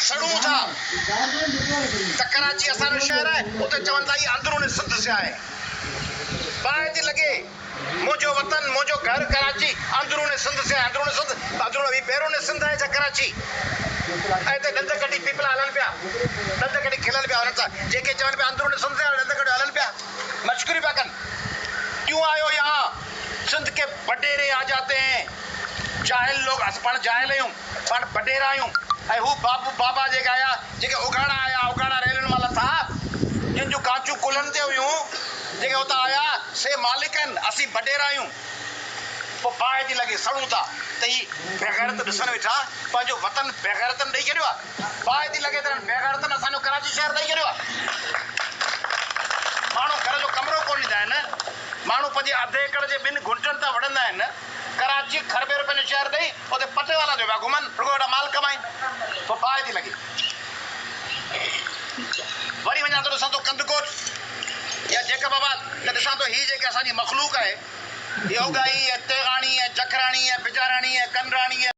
सड़ूं था त कराची असांजो शहर आहे उते चवनि था ही अंदरूनी सिंध से आहे बाहि थी लॻे मुंहिंजो वतन मुंहिंजो घर कराची अंदरूनी सिंध से आहे अंदरूनी सिंध अंदरूनी बैरूनी सिंध आहे छा कराची ऐं हिते ॾंद कढी पीपला हलनि पिया ॾंद कढी खिलनि पिया हुननि सां जेके चवनि पिया अंदरूनी सिंध से ॾंद कढी हलनि पिया मश्करी पिया कनि क्यों आयो यहाँ सिंध के बडेरे आ जाते हैं जाहिल लोग पाण जाहिल आहियूं पाण बडेरा आहियूं ऐं हू बाबू बाबा जेके आया जेके उघाड़ा आया उघाड़ा रेलनि मां लथा जिन जूं कांचूं कुलनि ते हुयूं जेके हुतां आया से मालिक आहिनि असीं बडेरा आहियूं पोइ बाहि थी लॻे सड़ूं था त ही बेग़ैरत ॾिसण वेठा पंहिंजो वतन बेग़ैरतनि ॾेई छॾियो आहे बाहि थी लॻे त बेग़ैरतनि असांजो कराची शहर ॾेई छॾियो आहे माण्हू घर जो कमिरो कोन ॾींदा आहिनि माण्हू पंहिंजे अधु एकड़ जे ॿिनि घुंटनि तां वठंदा आहिनि कराची खरबे रुपए जो शहर ॾेई उते पटे वाला जो पिया घुमनि रुॻो हेॾा माल कमाइनि पोइ बाहि थी लॻे वरी वञा थो ॾिसां थो कंदकोट या जेकबाबाद त ॾिसां थो हीअ जेके असांजी मखलूक आहे योगाई है तेगाणी है जखराणी है बिजाराणी है कंडराणी है